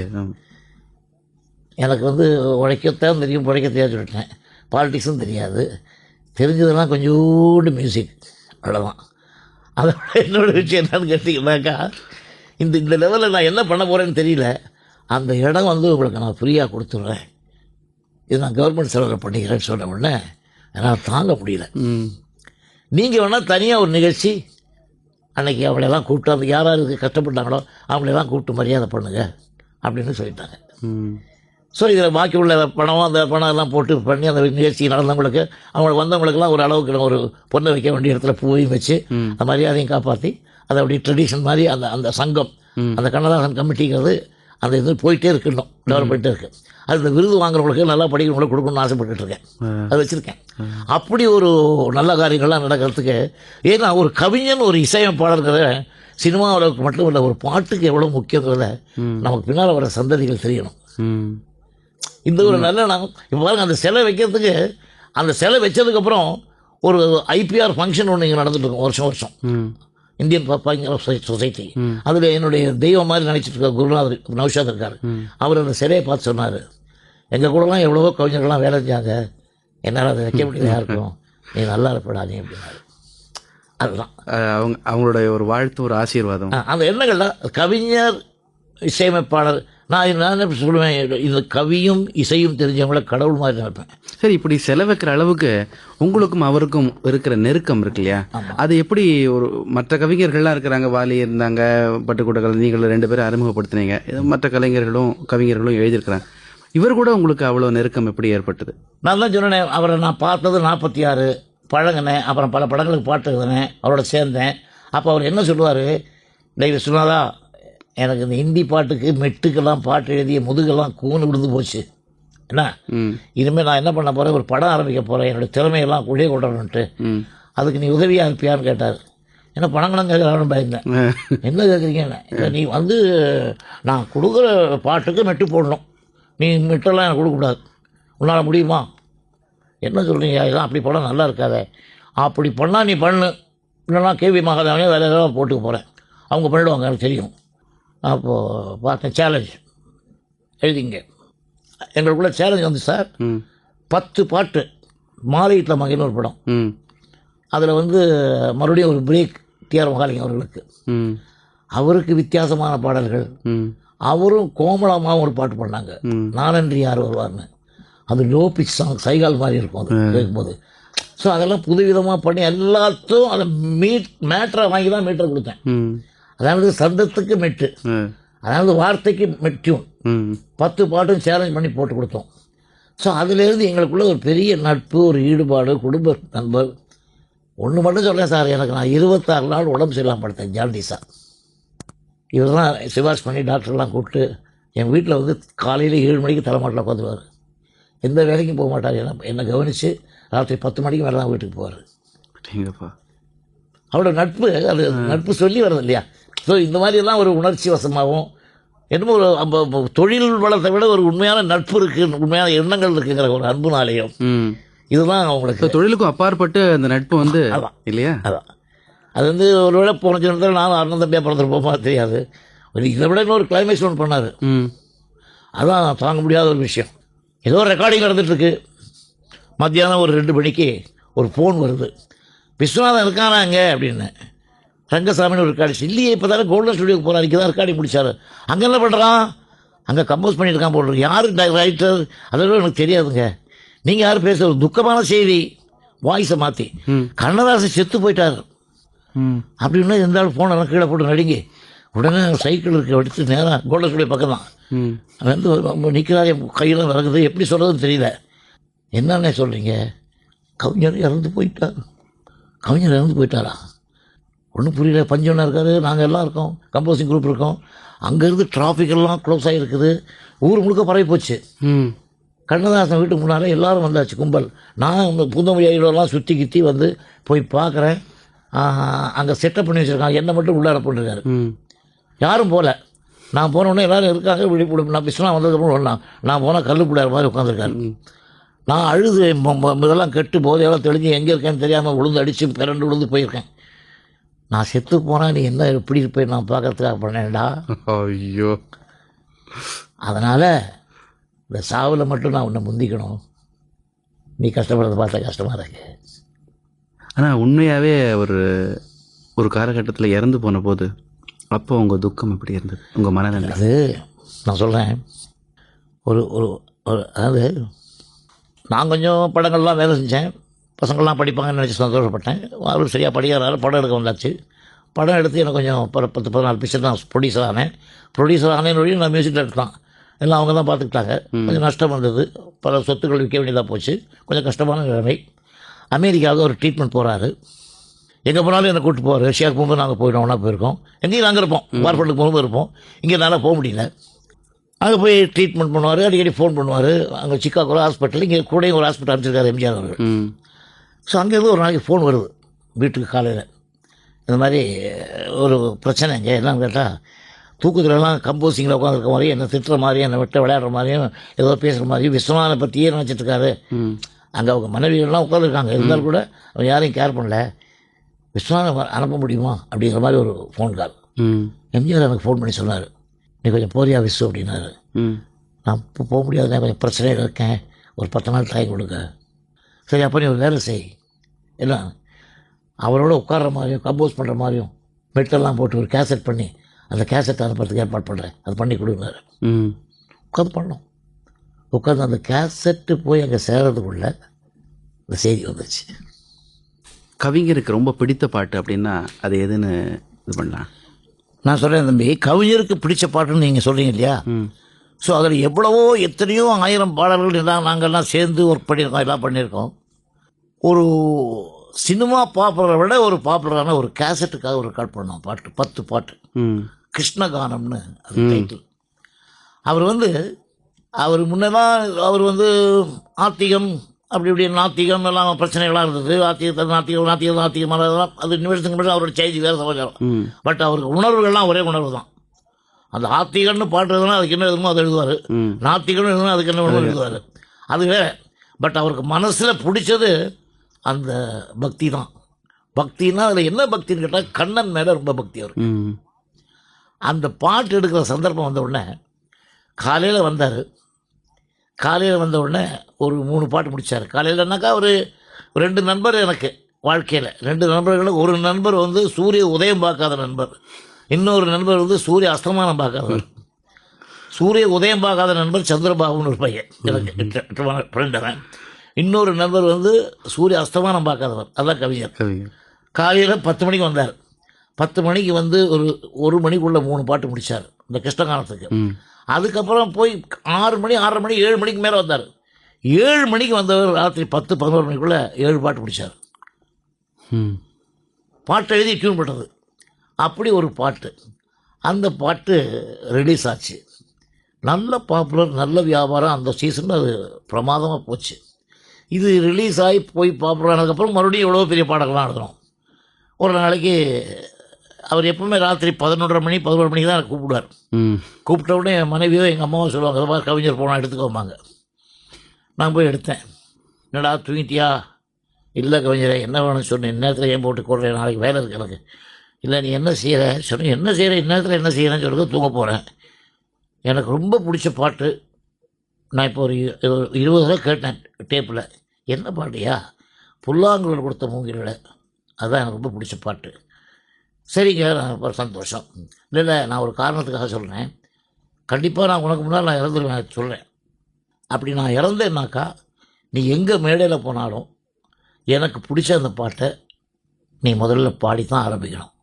எனக்கு வந்து உழைக்கத்தான் தெரியும், பிழைக்க தெரியாது சொல்லிட்டேன். பாலிடிக்ஸும் தெரியாது. தெரிஞ்சதெல்லாம் கொஞ்சோண்டு மியூசிக், அவ்வளோதான். அதோட என்னோட விஷயம் என்னன்னு கேட்டிங்கன்னாக்கா, இந்த லெவலில் நான் என்ன பண்ண போகிறேன்னு தெரியல. அந்த இடம் வந்து உங்களுக்கு நான் ஃப்ரீயாக கொடுத்துட்றேன், இது நான் கவர்மெண்ட் செலவில் பண்ணிக்கிறேன்னு சொன்ன உடனே என்னால் தாங்க முடியல. நீங்கள் வேணால் தனியாக ஒரு நிகழ்ச்சி அன்றைக்கி அவங்களெல்லாம் கூப்பிட்டு, அந்த யாராருக்கு கஷ்டப்பட்டாங்களோ அவங்களெல்லாம் கூப்பிட்டு மரியாதை பண்ணுங்க அப்படின்னு சொல்லிட்டாங்க. ஸோ இதில் பாக்கி உள்ள பணம், அந்த பணம் எல்லாம் போட்டு பண்ணி அந்த நிகழ்ச்சி நடந்தவங்களுக்கு, அவங்களுக்கு வந்தவங்களுக்கெல்லாம் ஒரு அளவுக்கு ஒரு பொண்ணை வைக்க வேண்டிய இடத்துல பூவையும் வச்சு அந்த மரியாதையும் காப்பாற்றி, அதை அப்படி ட்ரெடிஷன் மாதிரி அந்த சங்கம், அந்த கண்ணதாசன் கமிட்டிங்கிறது அந்த இது போயிட்டே இருக்கணும், டெவலப் பண்ணிட்டே இருக்கு. அது இந்த விருது வாங்குறவங்களுக்கு, நல்லா படிக்கிறவங்களுக்கு கொடுக்கணும்னு ஆசைப்பட்டுட்டு இருக்கேன், அது வச்சுருக்கேன். அப்படி ஒரு நல்ல காரியங்கள்லாம் நடக்கிறதுக்கு, ஏன்னா ஒரு கவிஞன், ஒரு இசையமைப்பாளர்கிற சினிமாவில் மட்டும் இல்லை, ஒரு பாட்டுக்கு எவ்வளோ முக்கியங்கிறத நமக்கு பின்னால் வர சந்ததிகள் தெரியணும். இந்த ஒரு நல்ல இப்போ பாருங்க, அந்த சிலை வைக்கிறதுக்கு, அந்த சிலை வச்சதுக்கப்புறம் ஒரு ஐபிஆர் ஃபங்க்ஷன் ஒன்று இங்கே நடந்துட்டு இருக்கும் வருஷம் இந்தியன் பாப்பாங்க சொசைட்டி. அதில் என்னுடைய தெய்வம் மாதிரி நினச்சிட்டு இருக்க குருநாதர் நௌஷாத் இருக்கார். அவர் அந்த சிலையை பார்த்து சொன்னார், எங்கள் கூடலாம் எவ்வளவோ கவிஞர்கள்லாம் வேலை செஞ்சாங்க, என்னால் அதை வைக்க முடியல யாருக்கும், நீ நல்லா இருப்படாதே அப்படின்னாரு. அதுதான் அவங்களுடைய ஒரு வாழ்த்து, ஒரு ஆசீர்வாதம். அந்த எண்ணங்கள்லாம் கவிஞர், இசையமைப்பாளர். நான் என்ன சொல்லுவேன், இந்த கவியும் இசையும் தெரிஞ்சவங்கள கடவுள் மாதிரி நினைப்பேன். சரி, இப்படி செலவைக்கிற அளவுக்கு உங்களுக்கும் அவருக்கும் இருக்கிற நெருக்கம் இருக்கு இல்லையா, அது எப்படி? ஒரு மற்ற கவிஞர்கள்லாம் இருக்கிறாங்க, வாலி இருந்தாங்க, பட்டுக்கோட்டை, நீங்கள் 2 பேரும் அறிமுகப்படுத்தினீங்க, மற்ற கலைஞர்களும் கவிஞர்களும் எழுதியிருக்கிறாங்க. இவர் கூட உங்களுக்கு அவ்வளோ நெருக்கம் எப்படி ஏற்பட்டது? நான் தான் சொன்னேன், அவரை நான் பார்த்தது 46, பழகினேன், அப்புறம் பல படங்களுக்கு பாட்டு எழுதினேன், அவரோட சேர்ந்தேன். அப்போ அவர் என்ன சொல்லுவார், டெய்லி சொன்னாதா, எனக்கு இந்த ஹிந்தி பாட்டுக்கு மெட்டுக்கெல்லாம் பாட்டு எழுதிய முதுகெல்லாம் கூணு விழுந்து போச்சு, என்ன இனிமேல் நான் என்ன பண்ண போகிறேன், ஒரு படம் ஆரம்பிக்க போகிறேன், என்னோடய திறமையெல்லாம் குழிய கொண்டணுன்ட்டு, அதுக்கு நீ உதவியாக இருப்பியான்னு கேட்டார். ஏன்னா பணங்களாம் கேட்குறான்னு பயந்தேன். என்ன கேட்குறீங்க, இல்லை நீ வந்து நான் கொடுக்குற பாட்டுக்கு மெட்டு போடணும், நீ மெட்டெல்லாம் எனக்கு கொடுக்கக்கூடாது, உன்னால் முடியுமா? என்ன சொல்கிறீங்க, இதெல்லாம் அப்படி படம் நல்லா இருக்காதே, அப்படி பண்ணால் நீ பண்ணு, இல்லைனா கேவி மகாதாவனே வேறு ஏதாவது போட்டுக்க போகிறேன், அவங்க பண்ணிடுவாங்க, எனக்கு தெரியும். அப்போது பார்த்தேன், சேலஞ்ச் எழுதிங்க. எங்களுக்குள்ள சேலஞ்ச் வந்து சார் 10 பாட்டு, மாலையிட்டில் மகிழ்னு ஒரு படம், அதில் வந்து மறுபடியும் ஒரு பிரேக் டிஆர் மகாலிங்கம் அவர்களுக்கு, அவருக்கு வித்தியாசமான பாடல்கள், அவரும் கோமளமாகவும் ஒரு பாட்டு பண்ணாங்க, நானன்றி யார் வருவார்னு. அது லோ பிச் சாங், சைகால் மாதிரி இருக்கும் அது கேட்கும்போது. ஸோ அதெல்லாம் புதுவிதமாக பண்ணி எல்லாத்தையும் அதை மேட்டரை வாங்கி தான் மீட்டரை கொடுத்தேன். அதாவது சந்தத்துக்கு மெட்டு, அதாவது வார்த்தைக்கு மெட்யூன், 10 பாட்டும் சேலஞ்ச் பண்ணி போட்டு கொடுத்தோம். ஸோ அதுலேருந்து எங்களுக்குள்ள ஒரு பெரிய நட்பு, ஒரு ஈடுபாடு, குடும்ப நண்பர். ஒன்று மட்டும் சொல்லேன் சார், எனக்கு நான் 26 நாள் உடம்பு சரியில்லாமல் படுத்தேன், ஜாண்டிஸா. இவர் தான் சிபாரிசு பண்ணி டாக்டர்லாம் கூப்பிட்டு என் வீட்டில் வந்து காலையில் 7 மணிக்கு தலைமாட்டில் உட்காந்துருவார், எந்த வேலைக்கும் போக மாட்டார், என்னை கவனித்து ராத்திரி 10 மணிக்கு மேலே தான் வீட்டுக்கு போவார். அவரோட நட்பு, அது நட்பு சொல்லி வருது இல்லையா. ஸோ இந்த மாதிரியெல்லாம் ஒரு உணர்ச்சி வசமாகவும், என்னமோ ஒரு தொழில் வளத்தை விட ஒரு உண்மையான நட்பு இருக்குது, உண்மையான எண்ணங்கள் இருக்குங்கிற ஒரு அன்புனாலேயும் இதுதான் அவங்களுக்கு. தொழிலுக்கும் அப்பாற்பட்டு அந்த நட்பு வந்து அதான் இல்லையா. அதான் அது வந்து ஒரு வேளை போன ஜனத்தில் நானும் அண்ணன் தம்பியாக பிறந்திருப்போமா தெரியாது. இதை விட இன்னொரு கிளைமேக்ஸ் ஒன்று பண்ணார், அதான் தாங்க முடியாத ஒரு விஷயம். ஏதோ ரெக்கார்டிங் நடந்துகிட்ருக்கு, மத்தியானம் ஒரு 2 மணிக்கு ஒரு ஃபோன் வருது, விஸ்வநாதன் இருக்கானாங்க அப்படின்னு. ரங்கசாமின்னு ஒரு ரெக்கார்டிங், இல்லையே இப்போ தானே கோல்டன் ஸ்டுடியோக்கு போகிறார், இங்கே தான் ரெக்கார்டிங் முடிச்சார். அங்கே என்ன பண்ணுறான், அங்கே கம்போஸ் பண்ணியிருக்கான் போடுறோம், யார் ரைட்டர் அதோட எனக்கு தெரியாதுங்க, நீங்கள் யார் பேசுகிற, துக்கமான செய்தி, வாய்ஸை மாற்றி கண்ணதாசன் செத்து போயிட்டார் அப்படின்னா இருந்தாலும் ஃபோனெல்லாம் கீழே போட்டு நடுங்கி உடனே சைக்கிள் இருக்க எடுத்து நேராக கோல்டன் ஸ்டுடியோ பக்கம் தான் வந்து நிற்கிறாரு, கையெல்லாம் விறகுது, எப்படி சொல்கிறதுன்னு தெரியல. என்னென்ன சொல்கிறீங்க, கவிஞர் இறந்து போயிட்டார். கவிஞர் இறந்து போயிட்டாரா? ஒன்றும் புரியல. பஞ்சொன்னா இருக்காரு, நாங்கள் எல்லாம் இருக்கோம், கம்போசிங் குரூப் இருக்கோம், அங்கேருந்து டிராஃபிக்கெல்லாம் க்ளோஸ் ஆகிருக்குது, ஊர் முழுக்க பரவி போச்சு. கண்ணதாசன் வீட்டுக்கு முன்னாலே எல்லோரும் வந்தாச்சு கும்பல். நான் புதுமொழியெல்லாம் சுற்றி கித்தி வந்து போய் பார்க்குறேன், அங்கே செட்டப் பண்ணி வச்சுருக்காங்க, என்னை மட்டும் உள்ளார பண்ணிருக்காரு, யாரும் போகல. நான் போன உடனே எல்லோரும் இருக்காங்க, விழிப்புணர்வு. நான் பிஸ்னா வந்ததுக்கப்புறம் நான் போனால் கல்லு பிள்ளையார் மாதிரி உட்காந்துருக்காரு. நான் அழுது இதெல்லாம் கெட்டு போதையெல்லாம் தெளிஞ்சு எங்கே இருக்கேன்னு தெரியாமல் விழுந்து அடித்து பிறண்டு விழுந்து போயிருக்கேன். நான் செத்து போனால் நீ என்ன எப்படி இருப்பேன் நான் பார்க்கறதுக்காக பண்ணேன்டா. ஐயோ, அதனால் இந்த சாவில் மட்டும் நான் உன்னை முந்திக்கணும், நீ கஷ்டப்படுறத பார்த்தா கஷ்டமாக இருக்கு. ஆனால் உண்மையாகவே ஒரு காலகட்டத்தில் இறந்து போன போது அப்போ உங்கள் துக்கம் எப்படி இருந்தது, உங்கள் மனநிலை? அது நான் சொல்கிறேன், ஒரு ஒரு அதாவது நான் கொஞ்சம் படங்கள்லாம் வேலை செஞ்சேன், பசங்கள்லாம் படிப்பாங்கன்னு நினச்சி சந்தோஷப்பட்டேன். அவர் சரியாக படிக்கிறாரு, படம் எடுக்க வந்தாச்சு. படம் எடுத்து எனக்கு கொஞ்சம் 10-14 பிக்சர் நான் ப்ரொடியூசர் ஆனேன்னு வழி நான் மியூசிக் டைரக்டர் தான், எல்லாம் அவங்க தான் பார்த்துக்கிட்டாங்க. கொஞ்சம் நஷ்டம் வந்தது, பல சொத்துக்கள் விற்க வேண்டியதாக போச்சு, கொஞ்சம் கஷ்டமான நிலைமை. அமெரிக்காவுக்கு ஒரு ட்ரீட்மெண்ட் போகிறாரு, எங்கே போனாலும் என்னை கூப்பிட்டு போவார். ரஷ்யாவுக்கு போகும்போது நாங்கள் போயிட்டோம், ஒன்றா போயிருக்கோம், எங்கேயும் நாங்கள் இருப்போம், வார்பட்டுக்கு போகும்போது இருப்போம். இங்கே என்னால் போக முடியல, அங்கே போய் ட்ரீட்மெண்ட் பண்ணுவார், அடிக்கடி ஃபோன் பண்ணுவார். அங்கே சிக்காகோவில் ஹாஸ்பிட்டல், இங்கே கூடயும் ஒரு ஹாஸ்பிட்டல் அனுப்பிச்சிருக்காரு எம்ஜிஆர் அவர்கள். ஸோ அங்கேருந்து ஒரு நாளைக்கு ஃபோன் வருது வீட்டுக்கு காலையில், இந்த மாதிரி ஒரு பிரச்சனைங்க. என்னன்னு கேட்டால், தூக்கத்துலலாம் கம்போசிங்கில் உட்காந்துருக்க மாதிரியும், என்னை திட்டுற மாதிரியும், என்னை விட்டு விளையாடுற மாதிரியும், ஏதோ பேசுகிற மாதிரியும், விஸ்வநாதனை பற்றியே நினச்சிட்ருக்காரு. அங்கே அவங்க மனைவிகள்லாம் உட்காந்துருக்காங்க, இருந்தாலும் கூட அவன் யாரையும் கேர் பண்ணல. விஸ்வநாதன் அனுப்ப முடியுமா அப்படிங்கிற மாதிரி ஒரு ஃபோன் கால். எம்ஜிஆர் எனக்கு ஃபோன் பண்ணி சொன்னார், நீ கொஞ்சம் போறியா விஸ்வ அப்படின்னாரு. நான் இப்போ போக முடியாது, நான் கொஞ்சம் பிரச்சனையில் இருக்கேன், ஒரு 10 நாள் டைம் கொடுங்க. சரி, அப்போ நீ ஒரு வேலை செய், எல்லாம் அவரோட உட்கார்ற மாதிரியும் கம்போஸ் பண்ணுற மாதிரியும் மெட்டெல்லாம் போட்டு ஒரு கேசட் பண்ணி அந்த கேசட் அனுப்புறதுக்கு ஏற்பாடு பண்ணுறேன், அது பண்ணி கொடுக்குறாரு. உட்காந்து பண்ணோம். உட்காந்து அந்த கேசட்டு போய் அங்கே சேர்றதுக்குள்ள இந்த செய்தி வந்துச்சு. கவிஞருக்கு ரொம்ப பிடித்த பாட்டு அப்படின்னா அது எதுன்னு இது பண்ணலாம்? நான் சொல்கிறேன் தம்பி, கவிஞருக்கு பிடிச்ச பாட்டுன்னு நீங்கள் சொல்கிறீங்க இல்லையா? ஸோ அதில் எவ்வளவோ எத்தனையோ 1000 பாடல்கள் எல்லாம் நாங்கள்லாம் சேர்ந்து ஒர்க் பண்ணியிருக்கோம், எல்லாம் பண்ணியிருக்கோம். ஒரு சினிமா பாப்புலரை விட ஒரு பாப்புலரான ஒரு கேசட்டுக்காக ஒரு ரெக்கார்ட் பண்ணோம் பாட்டு, 10 பாட்டு. கிருஷ்ணகானம்னு அது டைட்டில். அவர் முன்னெல்லாம் அவர் ஆத்திகம் அப்படி இப்படி நாத்திகம் எல்லாம் பிரச்சனைகளாக இருந்தது. நாத்திகமாக அது நிமிஷத்துக்கு அவரோட செய்தி வேறு சமாச்சாரம். பட் அவருக்கு உணர்வுகள்லாம் ஒரே உணர்வு தான். அந்த ஆத்திகன்னு பாட்டுறதுனா அதுக்கு என்ன எழுதுமோ அதை எழுதுவார், நாத்திகன்னு எழுதுனா அதுக்கு என்ன வேணுமோ எழுதுவார், அது வேறு. பட் அவருக்கு மனசில் பிடிச்சது அந்த பக்தி தான். பக்தின்னா அதில் என்ன பக்தின்னு கேட்டால் கண்ணன் மேலே ரொம்ப பக்தி அவருக்கு. அந்த பாட்டு எடுக்கிற சந்தர்ப்பம் வந்த உடனே காலையில் வந்தார். காலையில் வந்த உடனே ஒரு 3 பாட்டு முடித்தார். காலையிலனாக்கா ஒரு 2 நண்பர் எனக்கு வாழ்க்கையில், 2 நண்பர்கள். ஒரு நண்பர் சூரிய உதயம் பார்க்காத நண்பர், இன்னொரு நண்பர் சூரிய அஸ்தமானம் பார்க்காதவர். சூரிய உதயம் பார்க்காத நண்பர் சந்திரபாபுன்னு ஒரு பையன் எனக்கு ஃப்ரெண்டவன். இன்னொரு நண்பர் சூரிய அஸ்தமானம் பார்க்காதவர், அதான் கவிஞர். காலையில் 10 மணிக்கு வந்தார். 10 மணிக்கு ஒரு மணிக்குள்ளே 3 பாட்டு முடித்தார் இந்த கிருஷ்ணகானத்துக்கு. அதுக்கப்புறம் போய் 6 மணி 6:30 மணி 7 மணிக்கு மேலே வந்தார். 7 மணிக்கு வந்தவர் ராத்திரி 10-11 மணிக்குள்ளே 7 பாட்டு முடித்தார். பாட்டு எழுதி டியூன் பண்ணுறது, அப்படி ஒரு பாட்டு. அந்த பாட்டு ரிலீஸ் ஆச்சு. நல்ல பாப்புலர், நல்ல வியாபாரம். அந்த சீசனில் அது பிரமாதமாக போச்சு. இது ரிலீஸ் ஆகி போய் பாப்புலர் ஆனதுக்கப்புறம் மறுபடியும் எவ்வளோ பெரிய பாடல்கள்லாம் எழுதுகிறோம். ஒரு நாளைக்கு அவர் எப்பவுமே ராத்திரி 11:30 மணி 11 மணிக்கு தான் எனக்கு கூப்பிடுவார். கூப்பிட்ட உடனே என் மனைவியோ எங்கள் அம்மாவும் சொல்லுவாங்க, அதை மாதிரி கவிஞர் போனால் எடுத்துக்கோமாங்க. நான் போய் எடுத்தேன். என்னடா தூங்கிட்டியா? இல்லை கவிஞரை, என்ன வேணும்னு சொன்னேன். இந்நேரத்தில் ஏன் போட்டு கொடுறேன், நாளைக்கு வேலை இருக்குது எனக்கு. இல்லை நீ என்ன செய்கிற சொன்னேன். என்ன செய்கிறேன், இந்நேரத்தில் என்ன செய்கிறேன்னு சொல்லிட்டு தூங்க போகிறேன். எனக்கு ரொம்ப பிடிச்ச பாட்டு. நான் இப்போ ஒரு 20 தடவை கேட்டேன் டேப்பில். என்ன பாட்டியா? புல்லாங்குழல் கொடுத்த மூங்கிலோட, அதுதான் எனக்கு ரொம்ப பிடிச்ச பாட்டு. சரிங்க, நான் சந்தோஷம். இல்லை நான் ஒரு காரணத்துக்காக சொல்கிறேன். கண்டிப்பாக நான் உனக்கு முன்னால் நான் இறந்துருவேன் சொல்கிறேன். அப்படி நான் இறந்தேன்னாக்கா நீ எங்கே மேடையில் போனாலும் எனக்கு பிடிச்ச அந்த பாட்டை நீ முதல்ல பாடி தான் ஆரம்பிக்கணும்.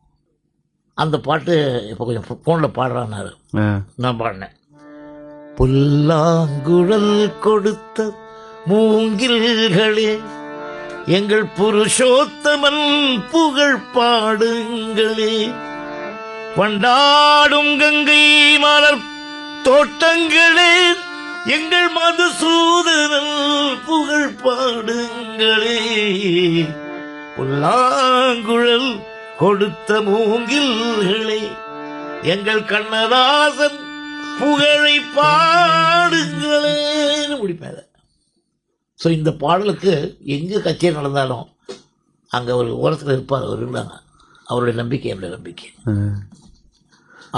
அந்த பாட்டு இப்போ கொஞ்சம் ஃபோனில் பாடுறான்னாரு. நான் பாடினேன். புல்லாங்குழல் கொடுத்த மூங்கில்களே, எங்கள் புருஷோத்தமன் புகழ் பாடுங்களே, கொண்டாடும் கங்கை மலர் தோட்டங்களே, எங்கள் மதுசூதனன் புகழ் பாடுங்களே, புல்லாங்குழல் கொடுத்த மூங்கில்களே, எங்கள் கண்ணதாசன் புகழை பாடுங்களேன்னு முடிப்பேன். ஸோ இந்த பாடலுக்கு எங்கே கச்சேரி நடந்தாலும் அங்கே ஒரு ஓரத்தில் இருப்பார், அவர் இருந்தாங்க. அவருடைய நம்பிக்கை என்னுடைய நம்பிக்கை.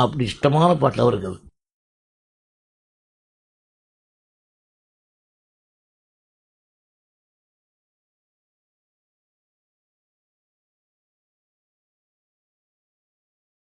அப்படி இஷ்டமான பாட்டு அவருக்கு.